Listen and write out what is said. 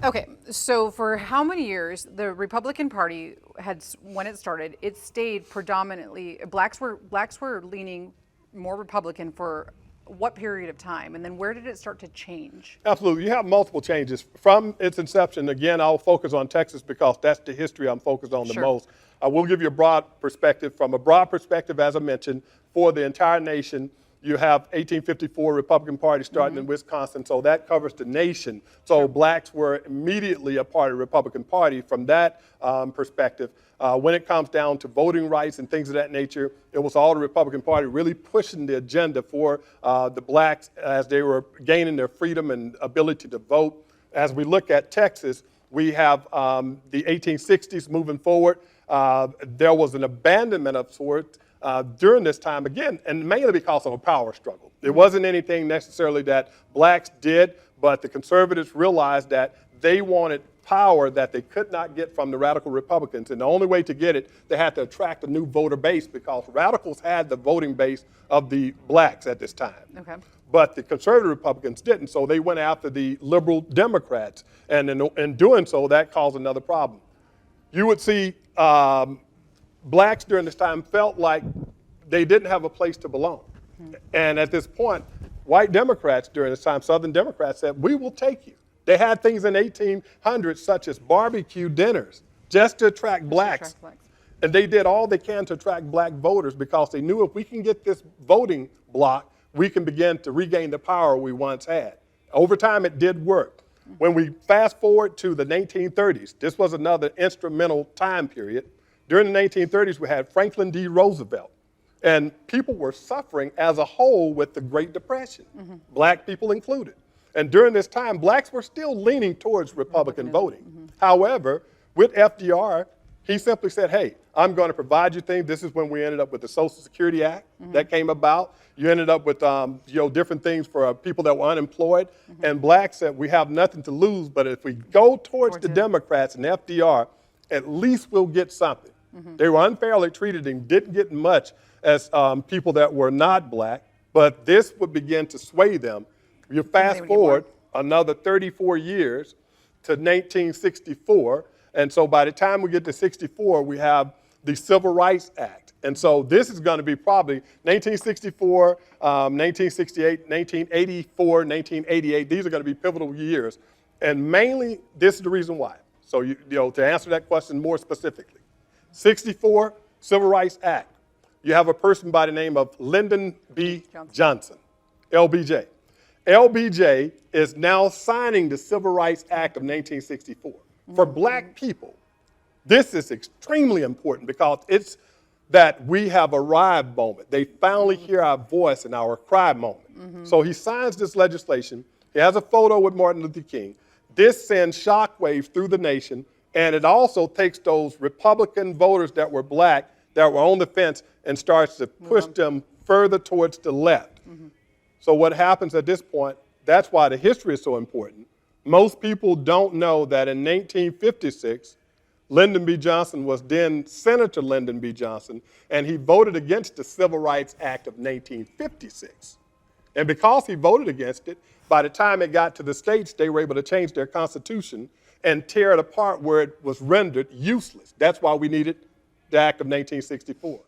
Okay, so for how many years the Republican Party had, when it started, it stayed predominantly, blacks were leaning more Republican for what period of time? And then where did it start to change? Absolutely. You have multiple changes. From its inception, again, I'll focus on Texas because that's the history I'm focused on the Sure. most. I will give you a broad perspective. From a broad perspective, as I mentioned, for the entire nation, you have 1854 Republican Party starting in Wisconsin, so that covers the nation. So blacks were immediately a part of the Republican Party from that perspective. When it comes down to voting rights and things of that nature, it was all the Republican Party really pushing the agenda for the blacks as they were gaining their freedom and ability to vote. As we look at Texas, we have the 1860s moving forward. There was an abandonment of sorts during this time, again, and mainly because of a power struggle. It wasn't anything necessarily that blacks did, but the conservatives realized that they wanted power that they could not get from the radical Republicans. And the only way to get it, they had to attract a new voter base because radicals had the voting base of the blacks at this time. Okay. But the conservative Republicans didn't, so they went after the liberal Democrats. And in doing so, that caused another problem. You would see blacks during this time felt like they didn't have a place to belong. And at this point, white Democrats during this time, Southern Democrats said, we will take you. They had things in 1800s such as barbecue dinners just to attract blacks. And they did all they can to attract black voters because they knew if we can get this voting block, we can begin to regain the power we once had. Over time, it did work. When we fast forward to the 1930s, this was another instrumental time period. During the 1930s, we had Franklin D. Roosevelt, and people were suffering as a whole with the Great Depression, black people included. And during this time, blacks were still leaning towards Republican voting. However, with FDR, he simply said, hey, I'm going to provide you things. This is when we ended up with the Social Security Act that came about. You ended up with different things for people that were unemployed. And blacks said, we have nothing to lose, but if we go towards the Democrats and FDR, at least we'll get something. They were unfairly treated and didn't get much as people that were not black, but this would begin to sway them. You fast forward another 34 years to 1964, and so by the time we get to 64, we have the Civil Rights Act. And so this is going to be probably 1964, 1968, 1984, 1988. These are going to be pivotal years. And mainly, this is the reason why. So to answer that question more specifically, 64, Civil Rights Act. You have a person by the name of Lyndon B. Johnson, LBJ. LBJ is now signing the Civil Rights Act of 1964. For black people, this is extremely important because it's that we have arrived moment. They finally hear our voice and our cry moment. So he signs this legislation. He has a photo with Martin Luther King. This sends shockwaves through the nation, and it also takes those Republican voters that were black, that were on the fence, and starts to push them further towards the left. So what happens at this point, that's why the history is so important. Most people don't know that in 1956, Lyndon B. Johnson was then Senator Lyndon B. Johnson, and he voted against the Civil Rights Act of 1956. And because he voted against it, by the time it got to the states, they were able to change their constitution and tear it apart where it was rendered useless. That's why we needed the Act of 1964.